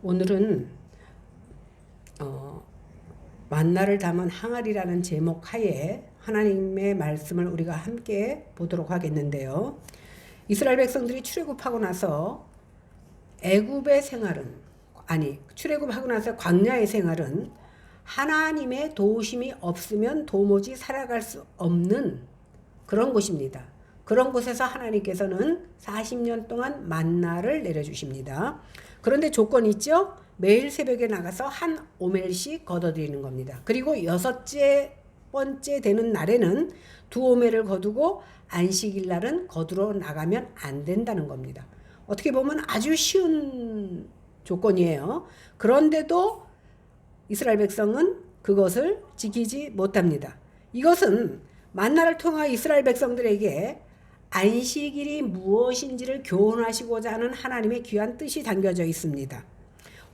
오늘은 만나를 담은 항아리라는 제목 하에 하나님의 말씀을 우리가 함께 보도록 하겠는데요. 이스라엘 백성들이 출애굽하고 나서 애굽의 생활은 출애굽하고 나서 광야의 생활은 하나님의 도우심이 없으면 도무지 살아갈 수 없는 그런 곳입니다. 그런 곳에서 하나님께서는 40년 동안 만나를 내려주십니다. 그런데 조건이 있죠. 매일 새벽에 나가서 한 오멜씩 거둬들이는 겁니다. 그리고 6번째 되는 날에는 2오멜을 거두고 안식일 날은 거두러 나가면 안 된다는 겁니다. 어떻게 보면 아주 쉬운 조건이에요. 그런데도 이스라엘 백성은 그것을 지키지 못합니다. 이것은 만나를 통하 이스라엘 백성들에게 안식일이 무엇인지를 교훈하시고자 하는 하나님의 귀한 뜻이 담겨져 있습니다.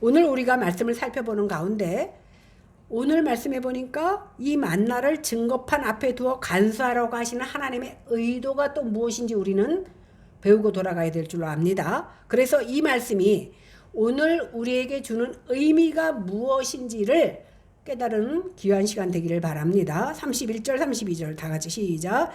오늘 우리가 말씀을 살펴보는 가운데 오늘 말씀해 보니까 이 만나를 증거판 앞에 두어 간수하라고 하시는 하나님의 의도가 또 무엇인지 우리는 배우고 돌아가야 될 줄로 압니다. 그래서 이 말씀이 오늘 우리에게 주는 의미가 무엇인지를 깨달은 귀한 시간 되기를 바랍니다. 31절 32절 다 같이 시작.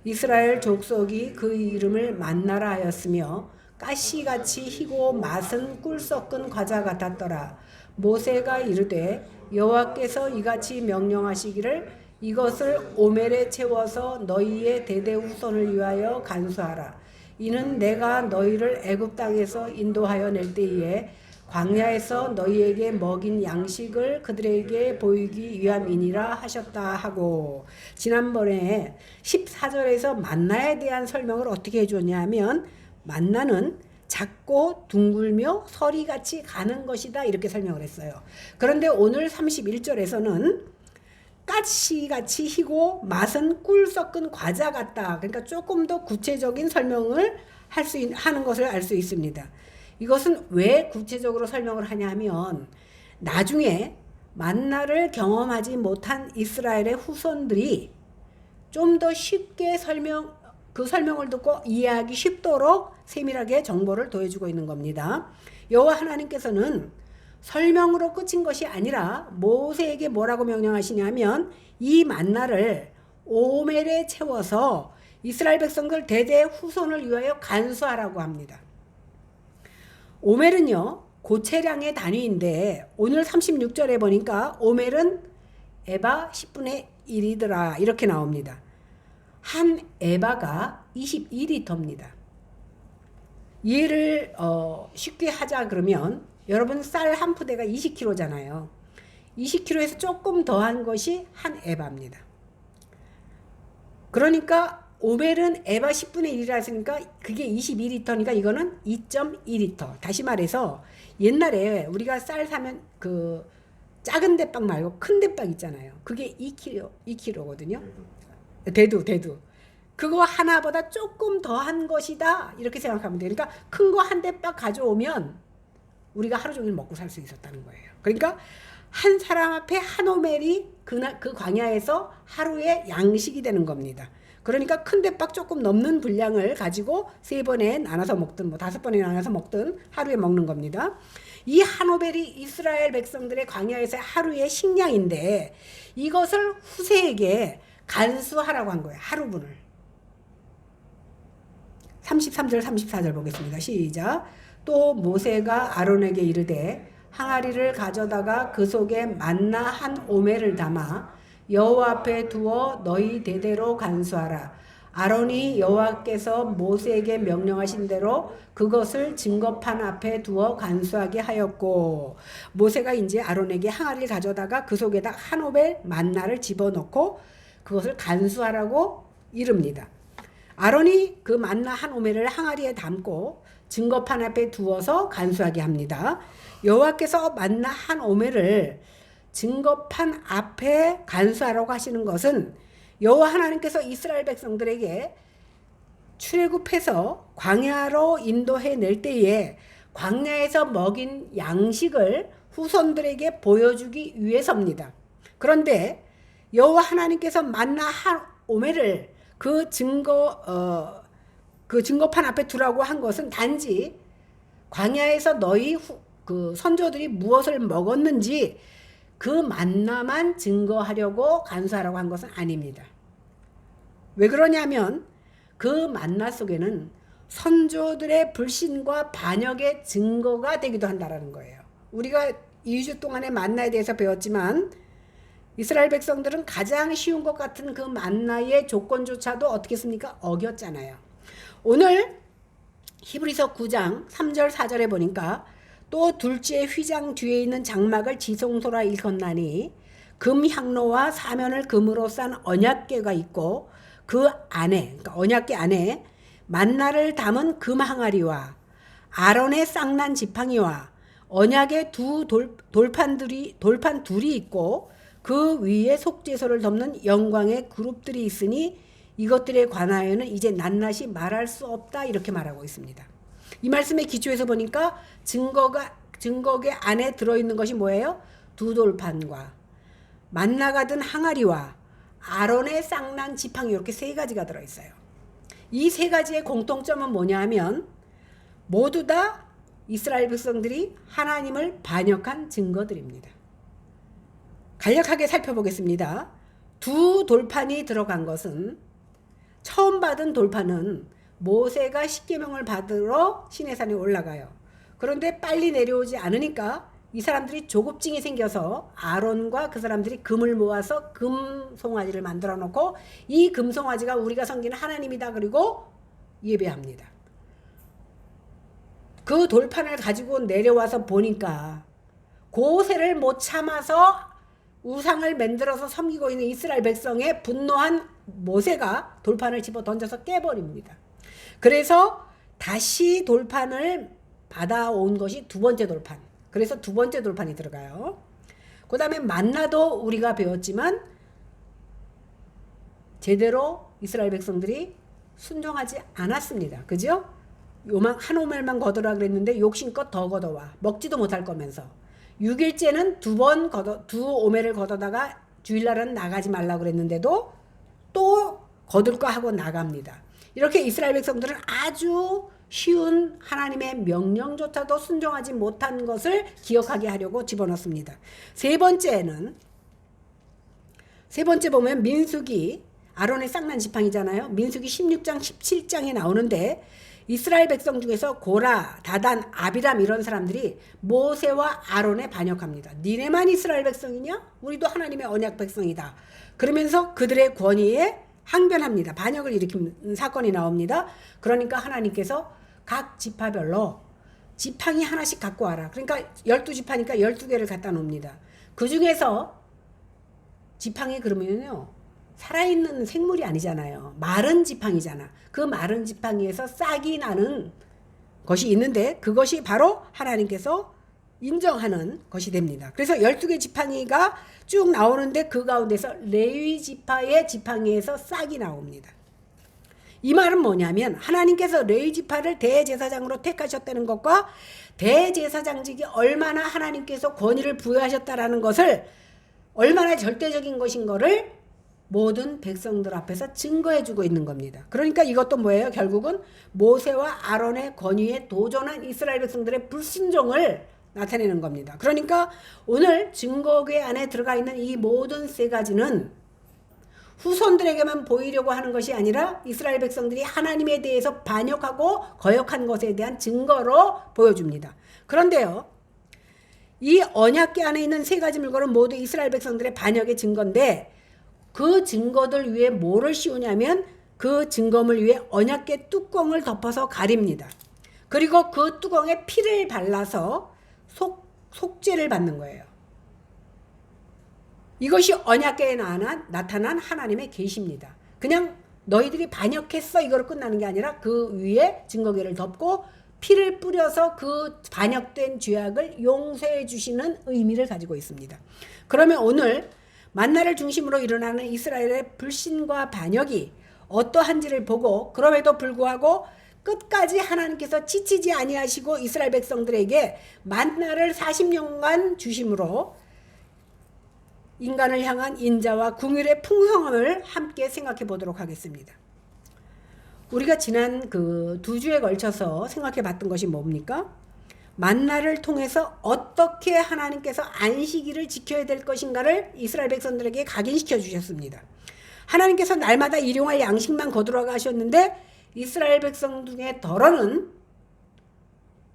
이스라엘 족속이 그 이름을 만나라 하였으며 가시같이 희고 맛은 꿀 섞은 과자 같았더라. 모세가 이르되 여호와께서 이같이 명령하시기를 이것을 오멜에 채워서 너희의 대대 후손을 위하여 간수하라. 이는 내가 너희를 애굽 땅에서 인도하여 낼 때에 광야에서 너희에게 먹인 양식을 그들에게 보이기 위함이니라 하셨다 하고, 지난번에 14절에서 만나에 대한 설명을 어떻게 해줬냐 하면 만나는 작고 둥글며 서리같이 가는 것이다 이렇게 설명을 했어요. 그런데 오늘 31절에서는 가시같이 희고 맛은 꿀 섞은 과자 같다. 그러니까 조금 더 구체적인 설명을 하는 것을 알 수 있습니다. 이것은 왜 구체적으로 설명을 하냐면 나중에 만나를 경험하지 못한 이스라엘의 후손들이 좀 더 쉽게 그 설명을 듣고 이해하기 쉽도록 세밀하게 정보를 더해주고 있는 겁니다. 여호와 하나님께서는 설명으로 끝인 것이 아니라 모세에게 뭐라고 명령하시냐면 이 만나를 오멜에 채워서 이스라엘 백성들 대대 후손을 위하여 간수하라고 합니다. 오멜은요 고체량의 단위인데 오늘 36절에 보니까 오멜은 에바 10분의 1이더라 이렇게 나옵니다. 한 에바가 22리터입니다. 이해를 쉽게 하자 그러면 여러분 쌀 한 푸대가 20kg잖아요. 20kg에서 조금 더한 것이 한 에바입니다. 그러니까 오멜은 에바 10분의 1이라 했으니까 그게 22리터니까 이거는 2.2리터. 다시 말해서 옛날에 우리가 쌀 사면 그 작은 대빵 말고 큰 대빵 있잖아요. 그게 2kg거든요. 대두. 그거 하나보다 조금 더한 것이다 이렇게 생각하면 돼요. 그러니까 큰 거 한 대빵 가져오면 우리가 하루 종일 먹고 살 수 있었다는 거예요. 그러니까 한 사람 앞에 한 오멜이 그 광야에서 하루의 양식이 되는 겁니다. 그러니까 큰 대박 조금 넘는 분량을 가지고 3번에 나눠서 먹든 5번에 나눠서 먹든 하루에 먹는 겁니다. 이 한 오멜이 이스라엘 백성들의 광야에서의 하루의 식량인데 이것을 후세에게 간수하라고 한 거예요. 하루분을. 33절 34절 보겠습니다. 시작. 또 모세가 아론에게 이르되 항아리를 가져다가 그 속에 만나 한 오멜을 담아 여호와 앞에 두어 너희 대대로 간수하라. 아론이 여호와께서 모세에게 명령하신 대로 그것을 증거판 앞에 두어 간수하게 하였고, 모세가 이제 아론에게 항아리를 가져다가 그 속에다 한 오멜 만나를 집어넣고 그것을 간수하라고 이릅니다. 아론이 그 만나 한 오멜을 항아리에 담고 증거판 앞에 두어서 간수하게 합니다. 여호와께서 만나 한 오멜을 증거판 앞에 간수하라고 하시는 것은 여호와 하나님께서 이스라엘 백성들에게 출애굽해서 광야로 인도해 낼 때에 광야에서 먹인 양식을 후손들에게 보여주기 위해서입니다. 그런데 여호와 하나님께서 만나 한 오멜을 그 증거판 앞에 두라고 한 것은 단지 광야에서 너희 그 선조들이 무엇을 먹었는지 그 만나만 증거하려고 간수하라고 한 것은 아닙니다. 왜 그러냐면 그 만나 속에는 선조들의 불신과 반역의 증거가 되기도 한다라는 거예요. 우리가 2주 동안의 만나에 대해서 배웠지만 이스라엘 백성들은 가장 쉬운 것 같은 그 만나의 조건조차도 어떻게 했습니까? 어겼잖아요. 오늘 히브리서 9장 3절 4절에 보니까 또 둘째 휘장 뒤에 있는 장막을 지성소라 일컫나니 금 향로와 사면을 금으로 싼 언약궤가 있고 그 안에, 그러니까 언약궤 안에 만나를 담은 금 항아리와 아론의 쌍난 지팡이와 언약의 두 돌판 둘이 있고 그 위에 속죄소를 덮는 영광의 그룹들이 있으니 이것들에 관하여는 이제 낱낱이 말할 수 없다, 이렇게 말하고 있습니다. 이 말씀의 기초에서 보니까 증거계 안에 들어있는 것이 뭐예요? 두 돌판과 만나가 든 항아리와 아론의 쌍난 지팡이, 이렇게 세 가지가 들어있어요. 이 세 가지의 공통점은 뭐냐 하면 모두 다 이스라엘 백성들이 하나님을 반역한 증거들입니다. 간략하게 살펴보겠습니다. 두 돌판이 들어간 것은, 처음 받은 돌판은 모세가 십계명을 받으러 시내산에 올라가요. 그런데 빨리 내려오지 않으니까 이 사람들이 조급증이 생겨서 아론과 그 사람들이 금을 모아서 금송아지를 만들어 놓고 이 금송아지가 우리가 섬기는 하나님이다 그리고 예배합니다. 그 돌판을 가지고 내려와서 보니까 고세를 못 참아서 우상을 만들어서 섬기고 있는 이스라엘 백성의 분노한 모세가 돌판을 집어 던져서 깨버립니다. 그래서 다시 돌판을 받아온 것이 두 번째 돌판. 그래서 두 번째 돌판이 들어가요. 그 다음에 만나도 우리가 배웠지만 제대로 이스라엘 백성들이 순종하지 않았습니다. 그죠? 요만 한 오멜만 걷어라 그랬는데 욕심껏 더 걷어와. 먹지도 못할 거면서. 6일째는 두 오멜을 걷어다가 주일날은 나가지 말라고 그랬는데도 또 거둘까 하고 나갑니다. 이렇게 이스라엘 백성들은 아주 쉬운 하나님의 명령조차도 순종하지 못한 것을 기억하게 하려고 집어넣습니다. 세 번째 보면 민수기, 아론의 쌍난 지팡이잖아요. 민수기 16장 17장에 나오는데 이스라엘 백성 중에서 고라, 다단, 아비람 이런 사람들이 모세와 아론에 반역합니다. 니네만 이스라엘 백성이냐? 우리도 하나님의 언약 백성이다. 그러면서 그들의 권위에 항변합니다. 반역을 일으킨 사건이 나옵니다. 그러니까 하나님께서 각 지파별로 지팡이 하나씩 갖고 와라. 그러니까 12지파니까 12개를 갖다 놓습니다. 그 중에서 지팡이 그러면요, 살아있는 생물이 아니잖아요. 마른 지팡이잖아. 그 마른 지팡이에서 싹이 나는 것이 있는데 그것이 바로 하나님께서 인정하는 것이 됩니다. 그래서 12개 지팡이가 쭉 나오는데 그 가운데서 레위 지파의 지팡이에서 싹이 나옵니다. 이 말은 뭐냐면 하나님께서 레위 지파를 대제사장으로 택하셨다는 것과 대제사장직이 얼마나 하나님께서 권위를 부여하셨다라는 것을, 얼마나 절대적인 것인 거를 모든 백성들 앞에서 증거해주고 있는 겁니다. 그러니까 이것도 뭐예요? 결국은 모세와 아론의 권위에 도전한 이스라엘 백성들의 불순종을 나타내는 겁니다. 그러니까 오늘 증거궤 안에 들어가 있는 이 모든 세 가지는 후손들에게만 보이려고 하는 것이 아니라 이스라엘 백성들이 하나님에 대해서 반역하고 거역한 것에 대한 증거로 보여줍니다. 그런데요, 이 언약궤 안에 있는 세 가지 물건은 모두 이스라엘 백성들의 반역의 증거인데 그 증거들 위에 뭐를 씌우냐면 그 증거물 위에 언약궤 뚜껑을 덮어서 가립니다. 그리고 그 뚜껑에 피를 발라서 속죄를 받는 거예요. 이것이 언약궤에 나타난 하나님의 계시입니다. 그냥 너희들이 반역했어 이거로 끝나는 게 아니라 그 위에 증거궤를 덮고 피를 뿌려서 그 반역된 죄악을 용서해 주시는 의미를 가지고 있습니다. 그러면 오늘 만나를 중심으로 일어나는 이스라엘의 불신과 반역이 어떠한지를 보고, 그럼에도 불구하고 끝까지 하나님께서 지치지 아니하시고 이스라엘 백성들에게 만나를 40년간 주심으로 인간을 향한 인자와 긍휼의 풍성함을 함께 생각해 보도록 하겠습니다. 우리가 지난 그 2주에 걸쳐서 생각해 봤던 것이 뭡니까? 만나를 통해서 어떻게 하나님께서 안식일을 지켜야 될 것인가를 이스라엘 백성들에게 각인시켜 주셨습니다. 하나님께서 날마다 일용할 양식만 거두라고 하셨는데 이스라엘 백성 중에 덜어는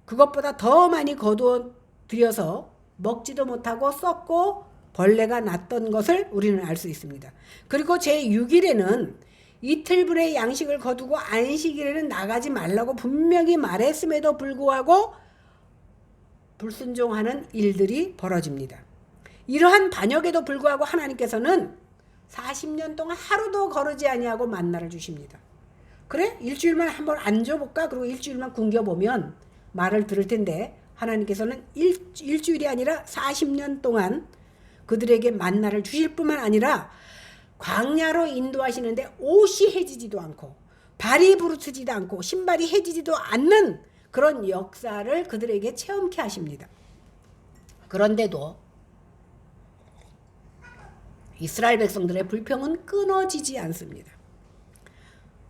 그것보다 더 많이 거두어 들여서 먹지도 못하고 썩고 벌레가 났던 것을 우리는 알 수 있습니다. 그리고 제6일에는 이틀분의 양식을 거두고 안식일에는 나가지 말라고 분명히 말했음에도 불구하고 불순종하는 일들이 벌어집니다. 이러한 반역에도 불구하고 하나님께서는 40년 동안 하루도 거르지 아니하고 만나를 주십니다. 그래? 일주일만 한번 앉아볼까? 그리고 일주일만 굶겨보면 말을 들을 텐데 하나님께서는 일주일이 아니라 40년 동안 그들에게 만나를 주실 뿐만 아니라 광야로 인도하시는데 옷이 해지지도 않고 발이 부르트지도 않고 신발이 해지지도 않는 그런 역사를 그들에게 체험케 하십니다. 그런데도 이스라엘 백성들의 불평은 끊어지지 않습니다.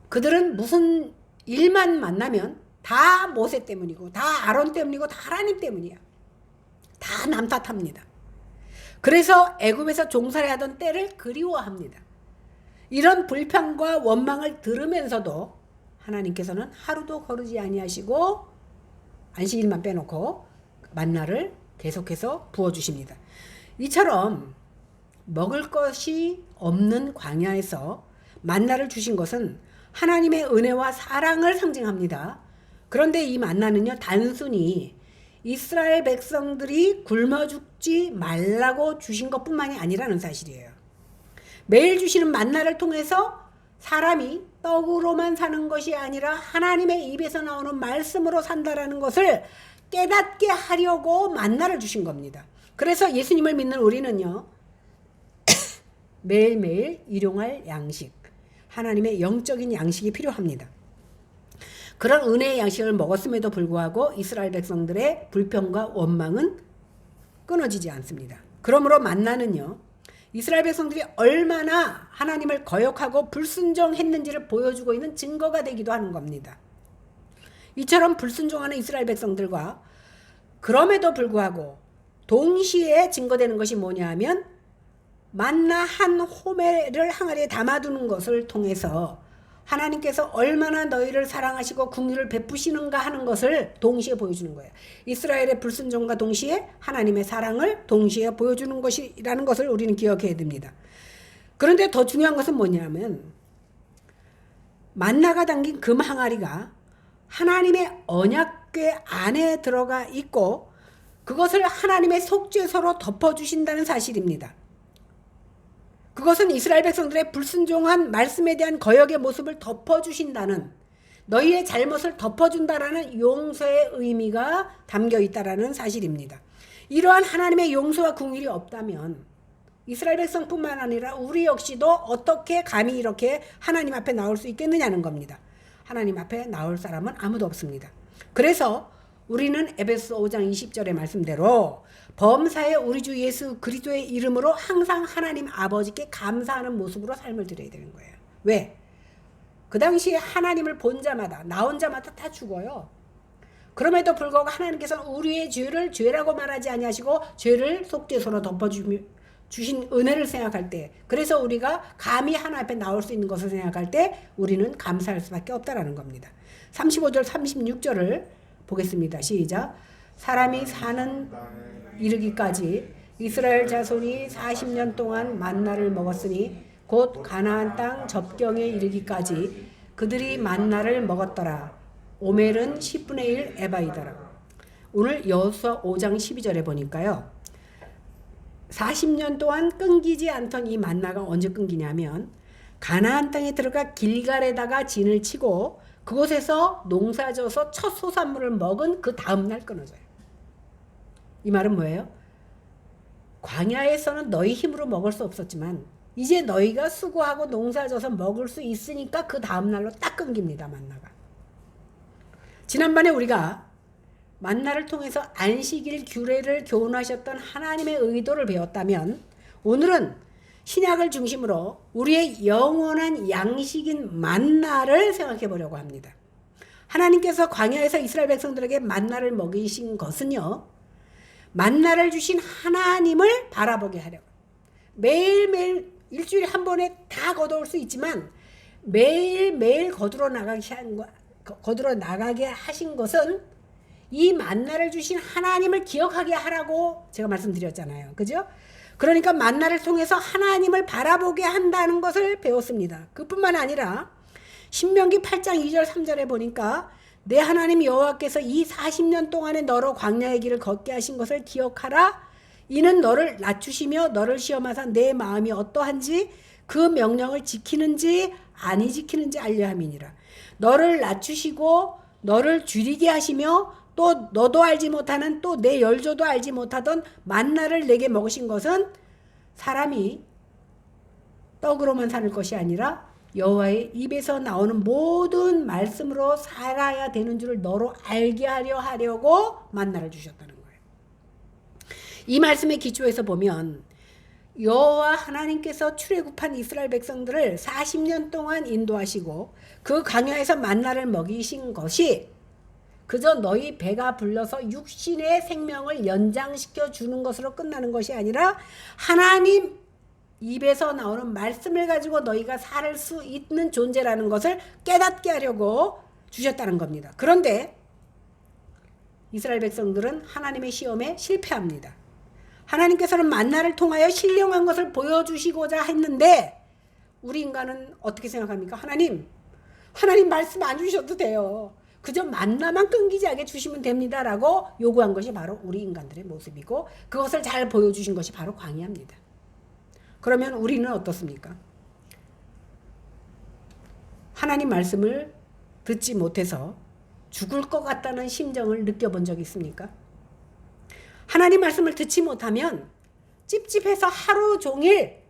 그들은 무슨 일만 만나면 다 모세 때문이고 다 아론 때문이고 다 하나님 때문이야. 다 남 탓합니다. 그래서 애굽에서 종살이 하던 때를 그리워합니다. 이런 불평과 원망을 들으면서도 하나님께서는 하루도 거르지 아니하시고 안식일만 빼놓고 만나를 계속해서 부어주십니다. 이처럼 먹을 것이 없는 광야에서 만나를 주신 것은 하나님의 은혜와 사랑을 상징합니다. 그런데 이 만나는요, 단순히 이스라엘 백성들이 굶어 죽지 말라고 주신 것뿐만이 아니라는 사실이에요. 매일 주시는 만나를 통해서 사람이 떡으로만 사는 것이 아니라 하나님의 입에서 나오는 말씀으로 산다라는 것을 깨닫게 하려고 만나를 주신 겁니다. 그래서 예수님을 믿는 우리는요, 매일매일 일용할 양식, 하나님의 영적인 양식이 필요합니다. 그런 은혜의 양식을 먹었음에도 불구하고 이스라엘 백성들의 불평과 원망은 끊어지지 않습니다. 그러므로 만나는요, 이스라엘 백성들이 얼마나 하나님을 거역하고 불순종했는지를 보여주고 있는 증거가 되기도 하는 겁니다. 이처럼 불순종하는 이스라엘 백성들과 그럼에도 불구하고 동시에 증거되는 것이 뭐냐 하면 만나 한 호멜을 항아리에 담아두는 것을 통해서 하나님께서 얼마나 너희를 사랑하시고 긍휼을 베푸시는가 하는 것을 동시에 보여주는 거예요. 이스라엘의 불순종과 동시에 하나님의 사랑을 동시에 보여주는 것이라는 것을 우리는 기억해야 됩니다. 그런데 더 중요한 것은 뭐냐면 만나가 담긴 금 항아리가 하나님의 언약궤 안에 들어가 있고 그것을 하나님의 속죄서로 덮어주신다는 사실입니다. 그것은 이스라엘 백성들의 불순종한 말씀에 대한 거역의 모습을 덮어주신다는, 너희의 잘못을 덮어준다라는 용서의 의미가 담겨 있다라는 사실입니다. 이러한 하나님의 용서와 긍휼이 없다면 이스라엘 백성뿐만 아니라 우리 역시도 어떻게 감히 이렇게 하나님 앞에 나올 수 있겠느냐는 겁니다. 하나님 앞에 나올 사람은 아무도 없습니다. 그래서 우리는 에베소 5장 20절의 말씀대로 범사에 우리 주 예수 그리스도의 이름으로 항상 하나님 아버지께 감사하는 모습으로 삶을 드려야 되는 거예요. 왜? 그 당시에 하나님을 본 자마다, 나온 자마다 다 죽어요. 그럼에도 불구하고 하나님께서는 우리의 죄를 죄라고 말하지 아니하시고 죄를 속죄서로 덮어주신 은혜를 생각할 때, 그래서 우리가 감히 하나님 앞에 나올 수 있는 것을 생각할 때 우리는 감사할 수밖에 없다라는 겁니다. 35절 36절을 보겠습니다. 시작. 사람이 사는 이르기까지 이스라엘 자손이 40년 동안 만나를 먹었으니 곧 가나안 땅 접경에 이르기까지 그들이 만나를 먹었더라. 오멜은 10분의 1 에바이더라. 오늘 여호수아 5장 12절에 보니까요, 40년 동안 끊기지 않던 이 만나가 언제 끊기냐면 가나안 땅에 들어가 길갈에다가 진을 치고 그곳에서 농사져서 첫 소산물을 먹은 그 다음 날 끊어져요. 이 말은 뭐예요? 광야에서는 너희 힘으로 먹을 수 없었지만 이제 너희가 수고하고 농사져서 먹을 수 있으니까 그 다음 날로 딱 끊깁니다. 만나가. 지난번에 우리가 만나를 통해서 안식일 규례를 교훈하셨던 하나님의 의도를 배웠다면 오늘은 신약을 중심으로 우리의 영원한 양식인 만나를 생각해 보려고 합니다. 하나님께서 광야에서 이스라엘 백성들에게 만나를 먹이신 것은요, 만나를 주신 하나님을 바라보게 하려고. 매일매일 일주일에 한 번에 다 거두올 수 있지만 매일매일 거두러 나가게 하신 것은 이 만나를 주신 하나님을 기억하게 하라고 제가 말씀드렸잖아요. 그죠? 그러니까 만나를 통해서 하나님을 바라보게 한다는 것을 배웠습니다. 그뿐만 아니라 신명기 8장 2절 3절에 보니까 내 하나님 여호와께서 이 40년 동안에 너로 광야의 길을 걷게 하신 것을 기억하라. 이는 너를 낮추시며 너를 시험하사 내 마음이 어떠한지 그 명령을 지키는지 아니 지키는지 알려 함이니라. 너를 낮추시고 너를 줄이게 하시며 또 너도 알지 못하는 또 내 열조도 알지 못하던 만나를 내게 먹으신 것은 사람이 떡으로만 사는 것이 아니라 여호와의 입에서 나오는 모든 말씀으로 살아야 되는 줄을 너로 알게 하려고 만나를 주셨다는 거예요. 이 말씀의 기초에서 보면 여호와 하나님께서 출애굽한 이스라엘 백성들을 40년 동안 인도하시고 그 광야에서 만나를 먹이신 것이 그저 너희 배가 불러서 육신의 생명을 연장시켜 주는 것으로 끝나는 것이 아니라 하나님 입에서 나오는 말씀을 가지고 너희가 살 수 있는 존재라는 것을 깨닫게 하려고 주셨다는 겁니다. 그런데 이스라엘 백성들은 하나님의 시험에 실패합니다. 하나님께서는 만나를 통하여 신령한 것을 보여주시고자 했는데 우리 인간은 어떻게 생각합니까? 하나님 말씀 안 주셔도 돼요. 그저 만나만 끊기지 않게 주시면 됩니다 라고 요구한 것이 바로 우리 인간들의 모습이고 그것을 잘 보여주신 것이 바로 광야입니다. 그러면 우리는 어떻습니까? 하나님 말씀을 듣지 못해서 죽을 것 같다는 심정을 느껴본 적이 있습니까? 하나님 말씀을 듣지 못하면 찝찝해서 하루 종일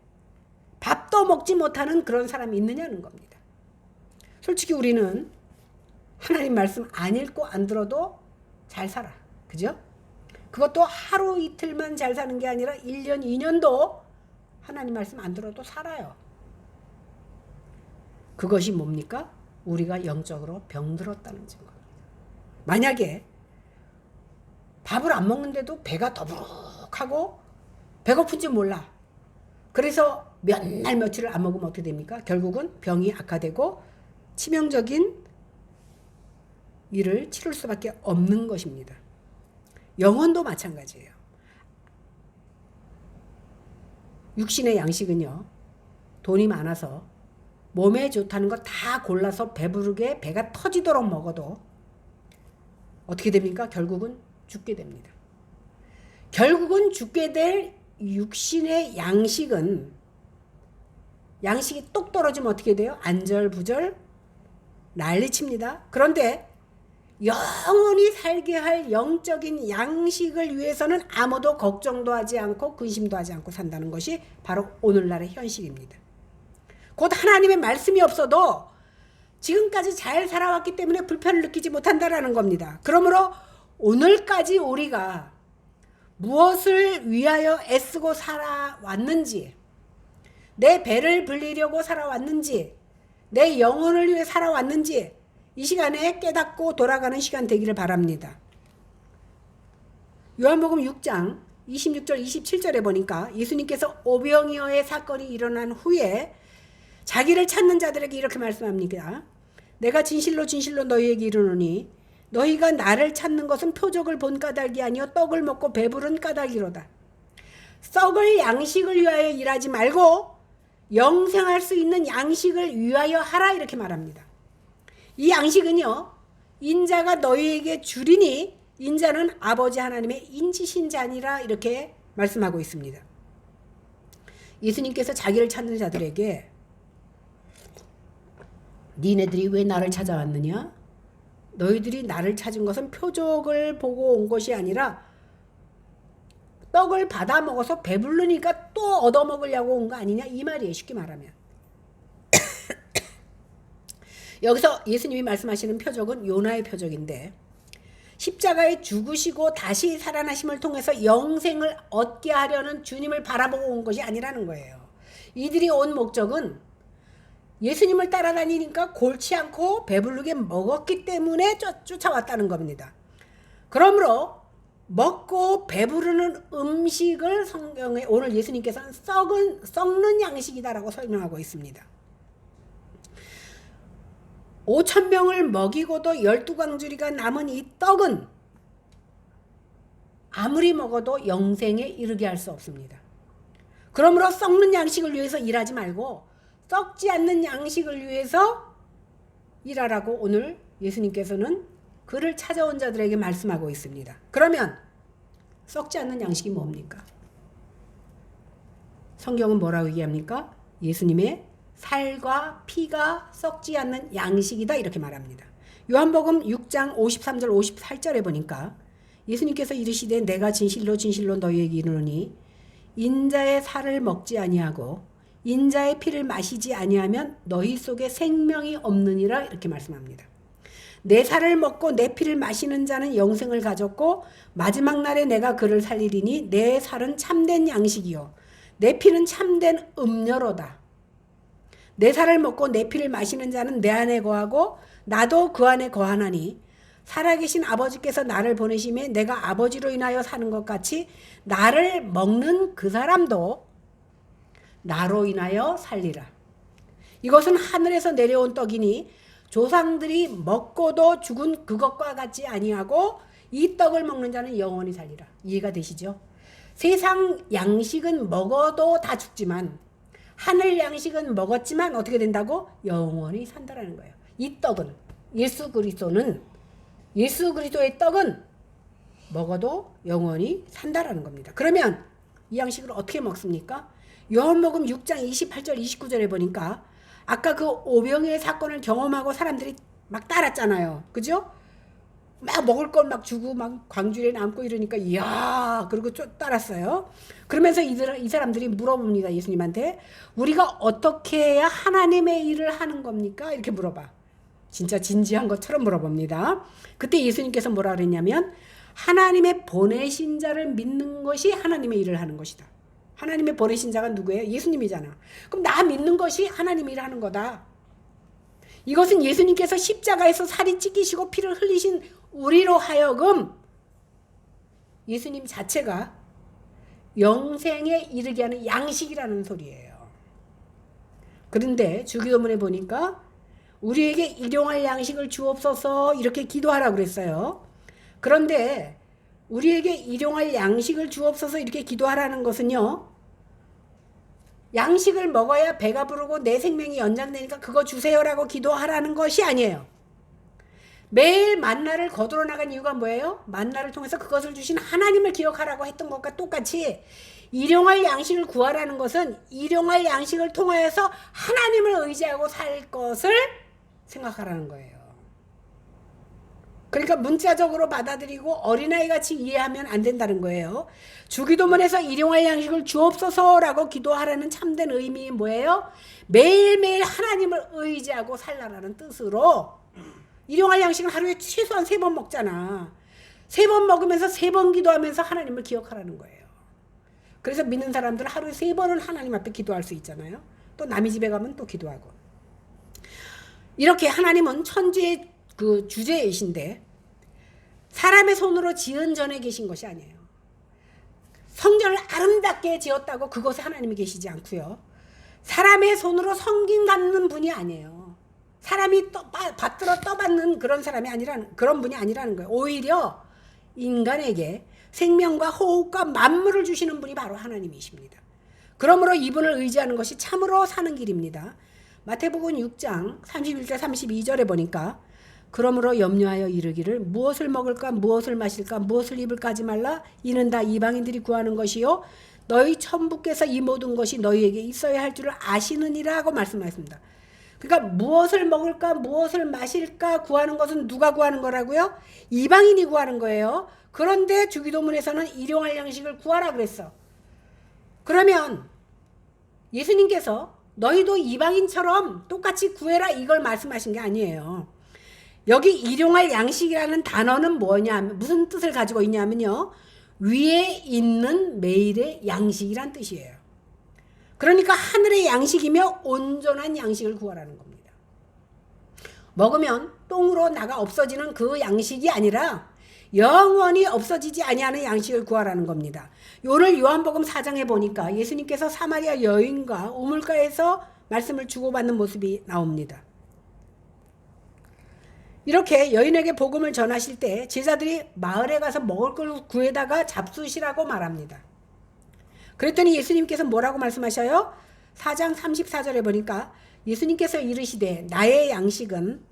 밥도 먹지 못하는 그런 사람이 있느냐는 겁니다. 솔직히 우리는 하나님 말씀 안 읽고 안 들어도 잘 살아. 그죠? 그것도 하루 이틀만 잘 사는 게 아니라 1년, 2년도 하나님 말씀 안 들어도 살아요. 그것이 뭡니까? 우리가 영적으로 병들었다는 증거입니다. 만약에 밥을 안 먹는데도 배가 더부룩하고 배고픈지 몰라. 그래서 몇 날 며칠을 안 먹으면 어떻게 됩니까? 결국은 병이 악화되고 치명적인 일을 치를 수밖에 없는 것입니다. 영혼도 마찬가지예요. 육신의 양식은요, 돈이 많아서 몸에 좋다는 거 다 골라서 배부르게 배가 터지도록 먹어도 어떻게 됩니까? 결국은 죽게 됩니다. 결국은 죽게 될 육신의 양식이 똑 떨어지면 어떻게 돼요? 안절부절 난리칩니다. 그런데 영원히 살게 할 영적인 양식을 위해서는 아무도 걱정도 하지 않고 근심도 하지 않고 산다는 것이 바로 오늘날의 현실입니다. 곧 하나님의 말씀이 없어도 지금까지 잘 살아왔기 때문에 불편을 느끼지 못한다라는 겁니다. 그러므로 오늘까지 우리가 무엇을 위하여 애쓰고 살아왔는지, 내 배를 불리려고 살아왔는지, 내 영혼을 위해 살아왔는지 이 시간에 깨닫고 돌아가는 시간 되기를 바랍니다. 요한복음 6장 26절 27절에 보니까 예수님께서 오병이어의 사건이 일어난 후에 자기를 찾는 자들에게 이렇게 말씀합니다. 내가 진실로 진실로 너희에게 이르노니 너희가 나를 찾는 것은 표적을 본 까닭이 아니요 떡을 먹고 배부른 까닭이로다. 썩을 양식을 위하여 일하지 말고 영생할 수 있는 양식을 위하여 하라 이렇게 말합니다. 이 양식은요, 인자가 너희에게 주리니 인자는 아버지 하나님의 인지신 자니라 이렇게 말씀하고 있습니다. 예수님께서 자기를 찾는 자들에게 니네들이 왜 나를 찾아왔느냐? 너희들이 나를 찾은 것은 표적을 보고 온 것이 아니라 떡을 받아 먹어서 배부르니까 또 얻어먹으려고 온 거 아니냐 이 말이에요. 쉽게 말하면. 여기서 예수님이 말씀하시는 표적은 요나의 표적인데 십자가에 죽으시고 다시 살아나심을 통해서 영생을 얻게 하려는 주님을 바라보고 온 것이 아니라는 거예요. 이들이 온 목적은 예수님을 따라다니니까 골치 않고 배부르게 먹었기 때문에 쫓아왔다는 겁니다. 그러므로 먹고 배부르는 음식을 성경에 오늘 예수님께서는 썩는 양식이다라고 설명하고 있습니다. 5,000명을 먹이고도 12광주리가 남은 이 떡은 아무리 먹어도 영생에 이르게 할 수 없습니다. 그러므로 썩는 양식을 위해서 일하지 말고 썩지 않는 양식을 위해서 일하라고 오늘 예수님께서는 그를 찾아온 자들에게 말씀하고 있습니다. 그러면 썩지 않는 양식이 뭡니까? 성경은 뭐라고 얘기합니까? 예수님의 살과 피가 썩지 않는 양식이다 이렇게 말합니다. 요한복음 6장 53절 58절에 보니까 예수님께서 이르시되 내가 진실로 진실로 너희에게 이르노니 인자의 살을 먹지 아니하고 인자의 피를 마시지 아니하면 너희 속에 생명이 없느니라 이렇게 말씀합니다. 내 살을 먹고 내 피를 마시는 자는 영생을 가졌고 마지막 날에 내가 그를 살리리니 내 살은 참된 양식이요 내 피는 참된 음료로다. 내 살을 먹고 내 피를 마시는 자는 내 안에 거하고 나도 그 안에 거하나니 살아계신 아버지께서 나를 보내심에 내가 아버지로 인하여 사는 것 같이 나를 먹는 그 사람도 나로 인하여 살리라. 이것은 하늘에서 내려온 떡이니 조상들이 먹고도 죽은 그것과 같지 아니하고 이 떡을 먹는 자는 영원히 살리라. 이해가 되시죠? 세상 양식은 먹어도 다 죽지만 하늘 양식은 먹었지만 어떻게 된다고? 영원히 산다라는 거예요. 이 떡은 예수 그리스도의 떡은 먹어도 영원히 산다라는 겁니다. 그러면 이 양식을 어떻게 먹습니까? 요한복음 6장 28절 29절에 보니까 아까 그 오병이의 사건을 경험하고 사람들이 막 따랐잖아요. 그죠? 막 먹을 걸 막 주고 막 광주리에 남고 이러니까 이야 그리고 따랐어요. 그러면서 이 사람들이 물어봅니다. 예수님한테 우리가 어떻게 해야 하나님의 일을 하는 겁니까? 이렇게 물어봐. 진짜 진지한 것처럼 물어봅니다. 그때 예수님께서 뭐라 그랬냐면 하나님의 보내신 자를 믿는 것이 하나님의 일을 하는 것이다. 하나님의 보내신 자가 누구예요? 예수님이잖아. 그럼 나 믿는 것이 하나님의 일을 하는 거다. 이것은 예수님께서 십자가에서 살이 찢기시고 피를 흘리신 우리로 하여금 예수님 자체가 영생에 이르게 하는 양식이라는 소리예요. 그런데 주기도문에 보니까 우리에게 일용할 양식을 주옵소서 이렇게 기도하라고 그랬어요. 그런데 우리에게 일용할 양식을 주옵소서 이렇게 기도하라는 것은요. 양식을 먹어야 배가 부르고 내 생명이 연장되니까 그거 주세요라고 기도하라는 것이 아니에요. 매일 만나를 거두러 나간 이유가 뭐예요? 만나를 통해서 그것을 주신 하나님을 기억하라고 했던 것과 똑같이 일용할 양식을 구하라는 것은 일용할 양식을 통하여서 하나님을 의지하고 살 것을 생각하라는 거예요. 그러니까 문자적으로 받아들이고 어린아이같이 이해하면 안 된다는 거예요. 주기도문에서 일용할 양식을 주옵소서라고 기도하라는 참된 의미 뭐예요? 매일매일 하나님을 의지하고 살라라는 뜻으로 일용할 양식을 하루에 최소한 3번 먹잖아. 3번 먹으면서 3번 기도하면서 하나님을 기억하라는 거예요. 그래서 믿는 사람들은 하루에 3번은 하나님 앞에 기도할 수 있잖아요. 또 남의 집에 가면 또 기도하고. 이렇게 하나님은 천지의 그 주제이신데 사람의 손으로 지은 전에 계신 것이 아니에요. 성전을 아름답게 지었다고 그곳에 하나님이 계시지 않고요. 사람의 손으로 성김 갖는 분이 아니에요. 사람이 받들어 떠받는 그런 사람이 아니라는 그런 분이 아니라는 거예요. 오히려 인간에게 생명과 호흡과 만물을 주시는 분이 바로 하나님이십니다. 그러므로 이분을 의지하는 것이 참으로 사는 길입니다. 마태복음 6장 31절 32절에 보니까 그러므로 염려하여 이르기를 무엇을 먹을까 무엇을 마실까 무엇을 입을까 하지 말라 이는 다 이방인들이 구하는 것이요 너희 천부께서 이 모든 것이 너희에게 있어야 할 줄을 아시느니라 하고 말씀하셨습니다. 그러니까 무엇을 먹을까 무엇을 마실까 구하는 것은 누가 구하는 거라고요? 이방인이 구하는 거예요. 그런데 주기도문에서는 일용할 양식을 구하라 그랬어. 그러면 예수님께서 너희도 이방인처럼 똑같이 구해라 이걸 말씀하신 게 아니에요. 여기 일용할 양식이라는 단어는 뭐냐 무슨 뜻을 가지고 있냐면요. 위에 있는 매일의 양식이란 뜻이에요. 그러니까 하늘의 양식이며 온전한 양식을 구하라는 겁니다. 먹으면 똥으로 나가 없어지는 그 양식이 아니라 영원히 없어지지 아니하는 양식을 구하라는 겁니다. 오늘 요한복음 4장에 보니까 예수님께서 사마리아 여인과 우물가에서 말씀을 주고받는 모습이 나옵니다. 이렇게 여인에게 복음을 전하실 때 제자들이 마을에 가서 먹을 걸 구해다가 잡수시라고 말합니다. 그랬더니 예수님께서 뭐라고 말씀하셔요? 4장 34절에 보니까 예수님께서 이르시되 나의 양식은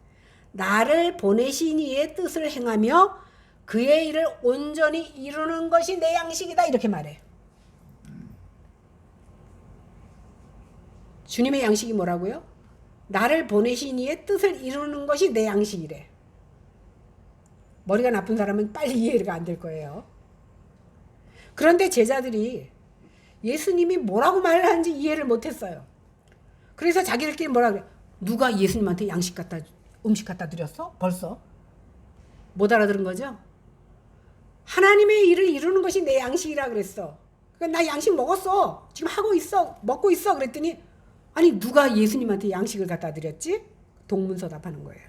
나를 보내신 이의 뜻을 행하며 그의 일을 온전히 이루는 것이 내 양식이다, 이렇게 말해. 주님의 양식이 뭐라고요? 나를 보내신 이의 뜻을 이루는 것이 내 양식이래. 머리가 나쁜 사람은 빨리 이해가 안 될 거예요. 그런데 제자들이 예수님이 뭐라고 말을 하는지 이해를 못했어요. 그래서 자기들끼리 뭐라 그래? 누가 예수님한테 음식 갖다 드렸어? 벌써? 못 알아들은 거죠? 하나님의 일을 이루는 것이 내 양식이라 그랬어. 그러니까 나 양식 먹었어. 지금 하고 있어. 먹고 있어. 그랬더니 아니 누가 예수님한테 양식을 갖다 드렸지? 동문서답하는 거예요.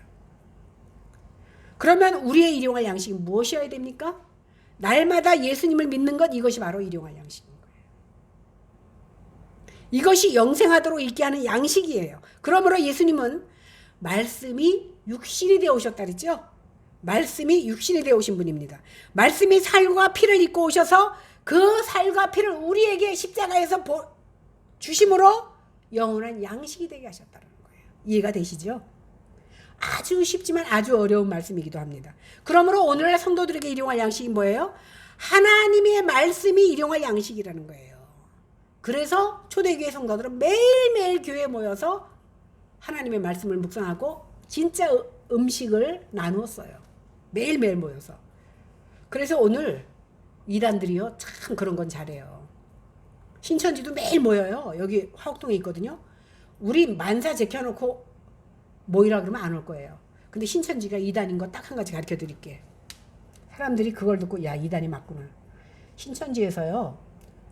그러면 우리의 일용할 양식이 무엇이어야 됩니까? 날마다 예수님을 믿는 것, 이것이 바로 일용할 양식인 거예요. 이것이 영생하도록 있게 하는 양식이에요. 그러므로 예수님은 말씀이 육신이 되어 오셨다 그랬죠? 말씀이 육신이 되어 오신 분입니다. 말씀이 살과 피를 입고 오셔서 그 살과 피를 우리에게 십자가에서 주심으로 영원한 양식이 되게 하셨다는 거예요. 이해가 되시죠? 아주 쉽지만 아주 어려운 말씀이기도 합니다. 그러므로 오늘날 성도들에게 일용할 양식이 뭐예요? 하나님의 말씀이 일용할 양식이라는 거예요. 그래서 초대교회 성도들은 매일매일 교회에 모여서 하나님의 말씀을 묵상하고 진짜 음식을 나누었어요. 매일매일 모여서. 그래서 오늘 이단들이요 참 그런 건 잘해요. 신천지도 매일 모여요. 여기 화곡동에 있거든요. 우리 만사 제껴놓고 모이라 그러면 안 올 거예요. 근데 신천지가 이단인 거 딱 한 가지 가르쳐 드릴게. 사람들이 그걸 듣고 야 이단이 맞구나. 신천지에서요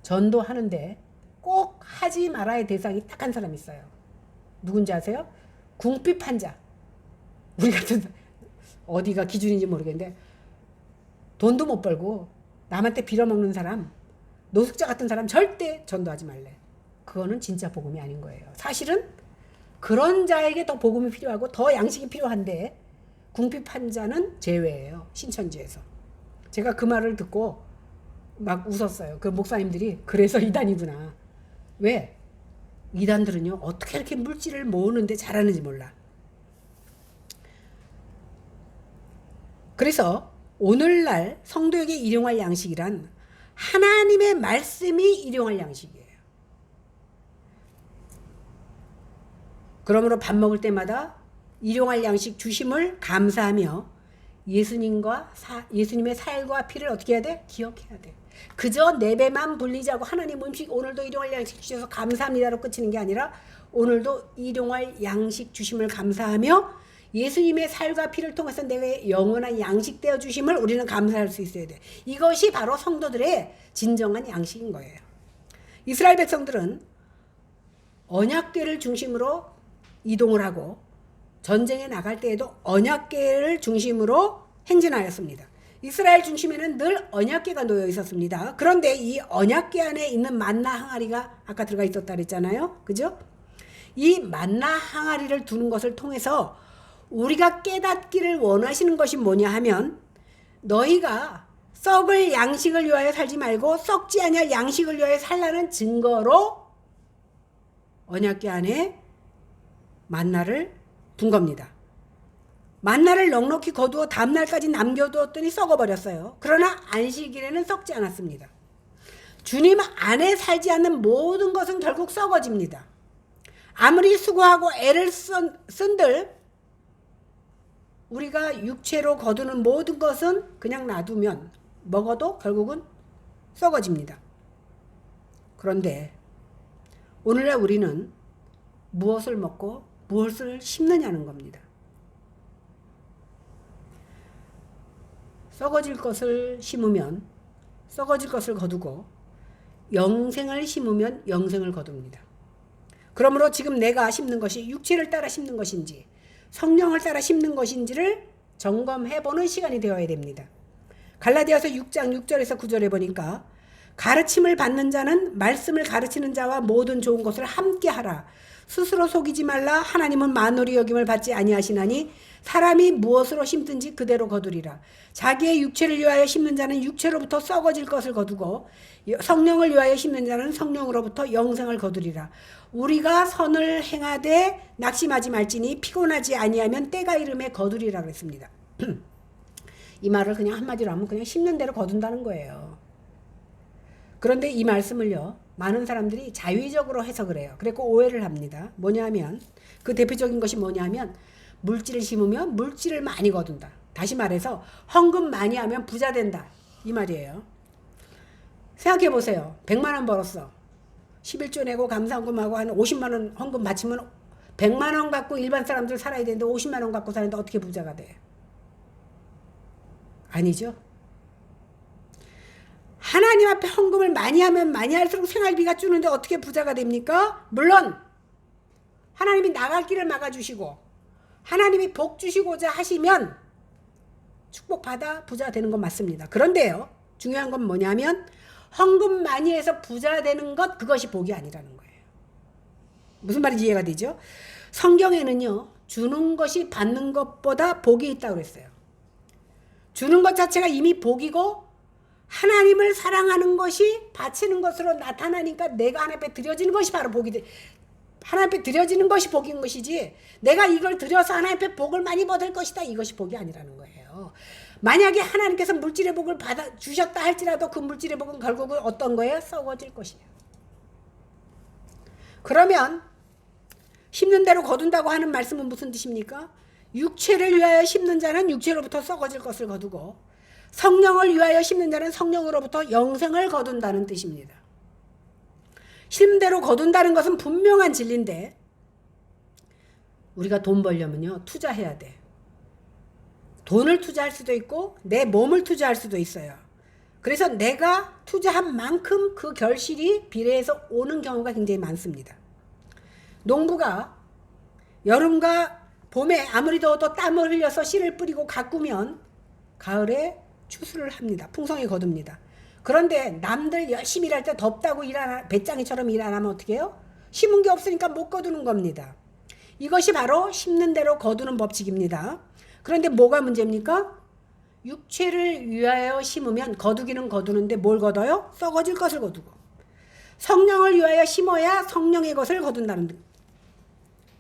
전도하는데 꼭 하지 말아야 대상이 딱 한 사람 있어요. 누군지 아세요? 궁핍 환자. 우리 같은 어디가 기준인지 모르겠는데 돈도 못 벌고 남한테 빌어먹는 사람, 노숙자 같은 사람 절대 전도하지 말래. 그거는 진짜 복음이 아닌 거예요. 사실은 그런 자에게 더 복음이 필요하고 더 양식이 필요한데 궁핍 환자는 제외예요. 신천지에서. 제가 그 말을 듣고 막 웃었어요. 그 목사님들이 그래서 이단이구나. 왜? 이단들은요 어떻게 이렇게 물질을 모으는데 잘하는지 몰라. 그래서 오늘날 성도에게 일용할 양식이란 하나님의 말씀이 일용할 양식이에요. 그러므로 밥 먹을 때마다 일용할 양식 주심을 감사하며 예수님의 살과 피를 어떻게 해야 돼? 기억해야 돼. 그저 내 배만 불리자고 하나님 음식 오늘도 일용할 양식 주셔서 감사합니다로 끝이는 게 아니라 오늘도 일용할 양식 주심을 감사하며 예수님의 살과 피를 통해서 내게 영원한 양식 되어 주심을 우리는 감사할 수 있어야 돼. 이것이 바로 성도들의 진정한 양식인 거예요. 이스라엘 백성들은 언약궤를 중심으로 이동을 하고 전쟁에 나갈 때에도 언약궤를 중심으로 행진하였습니다. 이스라엘 중심에는 늘 언약궤가 놓여 있었습니다. 그런데 이 언약궤 안에 있는 만나 항아리가 아까 들어가 있었다 그랬잖아요. 그죠? 이 만나 항아리를 두는 것을 통해서 우리가 깨닫기를 원하시는 것이 뭐냐 하면 너희가 썩을 양식을 위하여 살지 말고 썩지 아니할 양식을 위하여 살라는 증거로 언약궤 안에 만나를 둔 겁니다. 만나를 넉넉히 거두어 다음날까지 남겨두었더니 썩어버렸어요. 그러나 안식일에는 썩지 않았습니다. 주님 안에 살지 않는 모든 것은 결국 썩어집니다. 아무리 수고하고 애를 쓴들 우리가 육체로 거두는 모든 것은 그냥 놔두면 먹어도 결국은 썩어집니다. 그런데 오늘날 우리는 무엇을 먹고 무엇을 심느냐는 겁니다. 썩어질 것을 심으면 썩어질 것을 거두고 영생을 심으면 영생을 거둡니다. 그러므로 지금 내가 심는 것이 육체를 따라 심는 것인지 성령을 따라 심는 것인지를 점검해보는 시간이 되어야 됩니다. 갈라디아서 6장 6절에서 9절에 보니까 가르침을 받는 자는 말씀을 가르치는 자와 모든 좋은 것을 함께 하라. 스스로 속이지 말라. 하나님은 만홀히 여김을 받지 아니하시나니 사람이 무엇으로 심든지 그대로 거두리라. 자기의 육체를 위하여 심는 자는 육체로부터 썩어질 것을 거두고 성령을 위하여 심는 자는 성령으로부터 영생을 거두리라. 우리가 선을 행하되 낙심하지 말지니 피곤하지 아니하면 때가 이름에 거두리라 그랬습니다. 이 말을 그냥 한마디로 하면 그냥 심는 대로 거둔다는 거예요. 그런데 이 말씀을요, 많은 사람들이 자의적으로 해석을 해요. 그래서 오해를 합니다. 뭐냐면 그 대표적인 것이 뭐냐면 물질을 심으면 물질을 많이 거둔다. 다시 말해서 헌금 많이 하면 부자 된다. 이 말이에요. 생각해 보세요. 100만 원 벌었어. 11조 내고 감사헌금하고 한 50만 원 헌금 바치면 100만 원 갖고 일반 사람들 살아야 되는데 50만 원 갖고 사는데 어떻게 부자가 돼? 아니죠. 하나님 앞에 헌금을 많이 하면 많이 할수록 생활비가 주는데 어떻게 부자가 됩니까? 물론 하나님이 나갈 길을 막아주시고 하나님이 복 주시고자 하시면 축복받아 부자 되는 건 맞습니다. 그런데요, 중요한 건 뭐냐면 헌금 많이 해서 부자 되는 것, 그것이 복이 아니라는 거예요. 무슨 말인지 이해가 되죠? 성경에는요, 주는 것이 받는 것보다 복이 있다고 그랬어요. 주는 것 자체가 이미 복이고 하나님을 사랑하는 것이 바치는 것으로 나타나니까 내가 하나님 앞에 드려지는 것이 바로 복이 돼. 하나님 앞에 드려지는 것이 복인 것이지 내가 이걸 드려서 하나님 앞에 복을 많이 받을 것이다, 이것이 복이 아니라는 거예요. 만약에 하나님께서 물질의 복을 받아 주셨다 할지라도 그 물질의 복은 결국은 어떤 거예요? 썩어질 것이에요. 그러면 심는 대로 거둔다고 하는 말씀은 무슨 뜻입니까? 육체를 위하여 심는 자는 육체로부터 썩어질 것을 거두고 성령을 위하여 심는 자는 성령으로부터 영생을 거둔다는 뜻입니다. 심대로 거둔다는 것은 분명한 진리인데 우리가 돈 벌려면요, 투자해야 돼. 돈을 투자할 수도 있고 내 몸을 투자할 수도 있어요. 그래서 내가 투자한 만큼 그 결실이 비례해서 오는 경우가 굉장히 많습니다. 농부가 여름과 봄에 아무리 더워도 땀을 흘려서 씨를 뿌리고 가꾸면 가을에 추수를 합니다. 풍성히 거둡니다. 그런데 남들 열심히 일할 때 덥다고 배짱이처럼 일 안 하면 어떻게 해요? 심은 게 없으니까 못 거두는 겁니다. 이것이 바로 심는 대로 거두는 법칙입니다. 그런데 뭐가 문제입니까? 육체를 위하여 심으면 거두기는 거두는데 뭘 거둬요? 썩어질 것을 거두고 성령을 위하여 심어야 성령의 것을 거둔다는,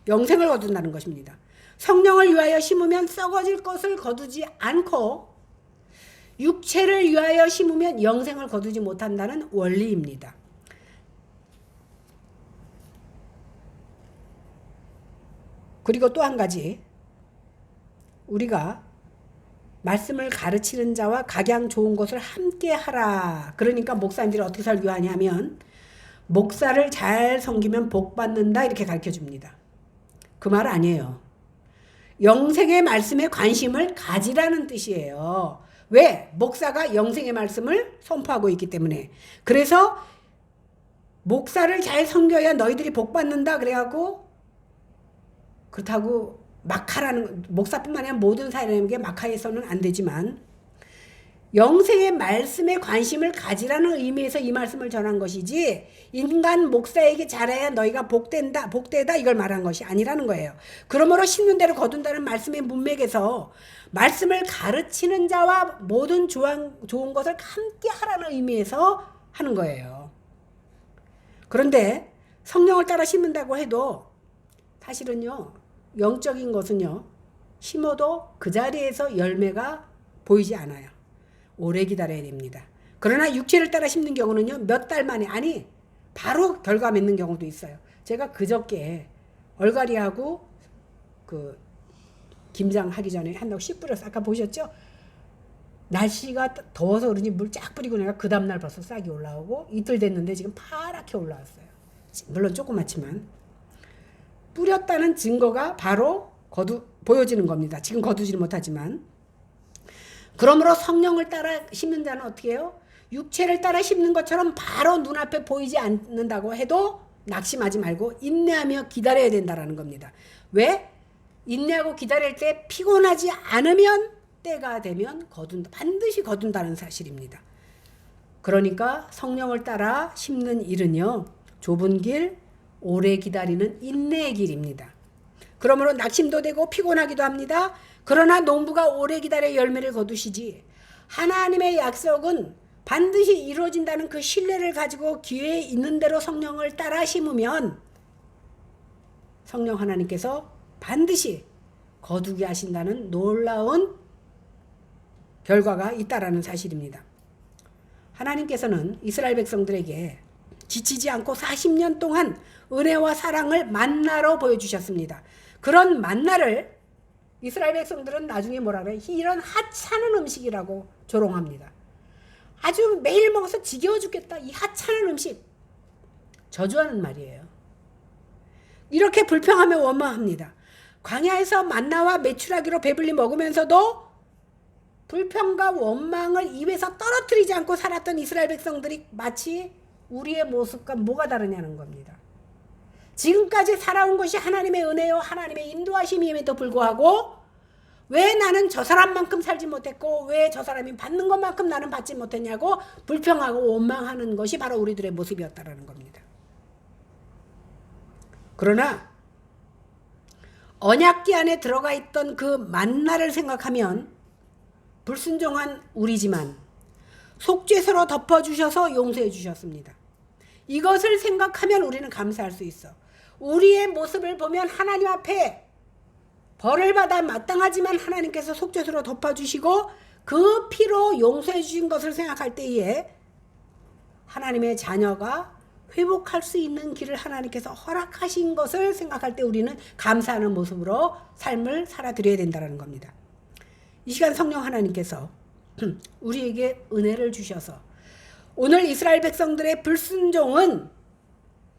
영생을 거둔다는 것입니다. 성령을 위하여 심으면 썩어질 것을 거두지 않고 육체를 위하여 심으면 영생을 거두지 못한다는 원리입니다. 그리고 또 한 가지, 우리가 말씀을 가르치는 자와 각양 좋은 것을 함께 하라. 그러니까 목사님들이 어떻게 설교하냐면 목사를 잘 섬기면 복 받는다, 이렇게 가르쳐 줍니다. 그 말 아니에요. 영생의 말씀에 관심을 가지라는 뜻이에요. 왜? 목사가 영생의 말씀을 선포하고 있기 때문에. 그래서 목사를 잘 섬겨야 너희들이 복 받는다 그래갖고, 그렇다고 막 하라는, 목사뿐만 아니라 모든 사람에게 막 해서는 안 되지만 영생의 말씀에 관심을 가지라는 의미에서 이 말씀을 전한 것이지 인간 목사에게 잘해야 너희가 복되다 이걸 말한 것이 아니라는 거예요. 그러므로 심는 대로 거둔다는 말씀의 문맥에서 말씀을 가르치는 자와 모든 좋은 것을 함께 하라는 의미에서 하는 거예요. 그런데 성령을 따라 심는다고 해도 사실은요, 영적인 것은요, 심어도 그 자리에서 열매가 보이지 않아요. 오래 기다려야 됩니다. 그러나 육체를 따라 심는 경우는요, 몇 달 만에, 아니 바로 결과 맺는 경우도 있어요. 제가 그저께 얼갈이하고 그 김장 하기 전에 한다고 씨 뿌려서, 아까 보셨죠? 날씨가 더워서 그런지 물 쫙 뿌리고 내가 그 다음날 벌써 싹이 올라오고 이틀 됐는데 지금 파랗게 올라왔어요. 물론 조그맣지만 뿌렸다는 증거가 바로 보여지는 겁니다. 지금 거두지는 못하지만. 그러므로 성령을 따라 심는 자는 어떻게 해요? 육체를 따라 심는 것처럼 바로 눈앞에 보이지 않는다고 해도 낙심하지 말고 인내하며 기다려야 된다라는 겁니다. 왜? 인내하고 기다릴 때 피곤하지 않으면 때가 되면 반드시 거둔다는 사실입니다. 그러니까 성령을 따라 심는 일은요, 좁은 길, 오래 기다리는 인내의 길입니다. 그러므로 낙심도 되고 피곤하기도 합니다. 그러나 농부가 오래 기다려 열매를 거두시지, 하나님의 약속은 반드시 이루어진다는 그 신뢰를 가지고 기회에 있는 대로 성령을 따라 심으면 성령 하나님께서 반드시 거두게 하신다는 놀라운 결과가 있다라는 사실입니다. 하나님께서는 이스라엘 백성들에게 지치지 않고 40년 동안 은혜와 사랑을 만나로 보여주셨습니다. 그런 만나를 이스라엘 백성들은 나중에 뭐라 그래요? 이런 하찮은 음식이라고 조롱합니다. 아주 매일 먹어서 지겨워 죽겠다. 이 하찮은 음식. 저주하는 말이에요. 이렇게 불평하며 원망합니다. 광야에서 만나와 메추라기로 배불리 먹으면서도 불평과 원망을 입에서 떨어뜨리지 않고 살았던 이스라엘 백성들이 마치 우리의 모습과 뭐가 다르냐는 겁니다. 지금까지 살아온 것이 하나님의 은혜요, 하나님의 인도하심임에도 불구하고 왜 나는 저 사람만큼 살지 못했고 왜 저 사람이 받는 것만큼 나는 받지 못했냐고 불평하고 원망하는 것이 바로 우리들의 모습이었다라는 겁니다. 그러나 언약궤 안에 들어가 있던 그 만나를 생각하면 불순종한 우리지만 속죄서로 덮어주셔서 용서해 주셨습니다. 이것을 생각하면 우리는 감사할 수 있어. 우리의 모습을 보면 하나님 앞에 벌을 받아 마땅하지만 하나님께서 속죄서로 덮어주시고 그 피로 용서해 주신 것을 생각할 때에 하나님의 자녀가 회복할 수 있는 길을 하나님께서 허락하신 것을 생각할 때 우리는 감사하는 모습으로 삶을 살아드려야 된다는 겁니다. 이 시간 성령 하나님께서 우리에게 은혜를 주셔서 오늘 이스라엘 백성들의 불순종은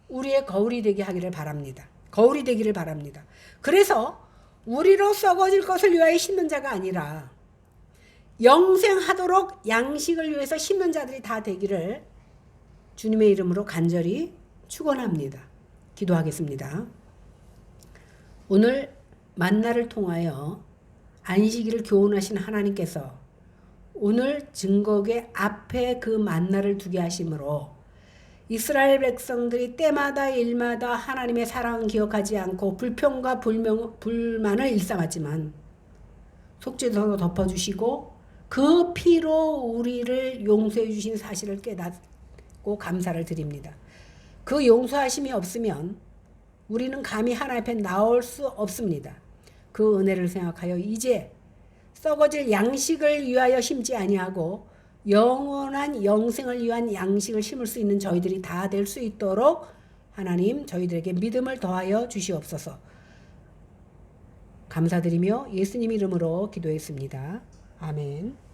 우리의 거울이 되게 하기를 바랍니다. 거울이 되기를 바랍니다. 그래서 우리로 썩어질 것을 위하여 심는 자가 아니라 영생하도록 양식을 위해서 심는 자들이 다 되기를 주님의 이름으로 간절히 축원합니다. 기도하겠습니다. 오늘 만나를 통하여 안식일을 교훈하신 하나님께서 오늘 증거궤 앞에 그 만나를 두게 하심으로 이스라엘 백성들이 때마다 일마다 하나님의 사랑을 기억하지 않고 불평과 불만을 일삼았지만 속죄서로 덮어주시고 그 피로 우리를 용서해 주신 사실을 깨닫고 감사를 드립니다. 그 용서하심이 없으면 우리는 감히 하나님 앞에 나올 수 없습니다. 그 은혜를 생각하여 이제 썩어질 양식을 위하여 심지 아니하고 영원한 영생을 위한 양식을 심을 수 있는 저희들이 다 될 수 있도록 하나님 저희들에게 믿음을 더하여 주시옵소서. 감사드리며 예수님 이름으로 기도했습니다. 아멘.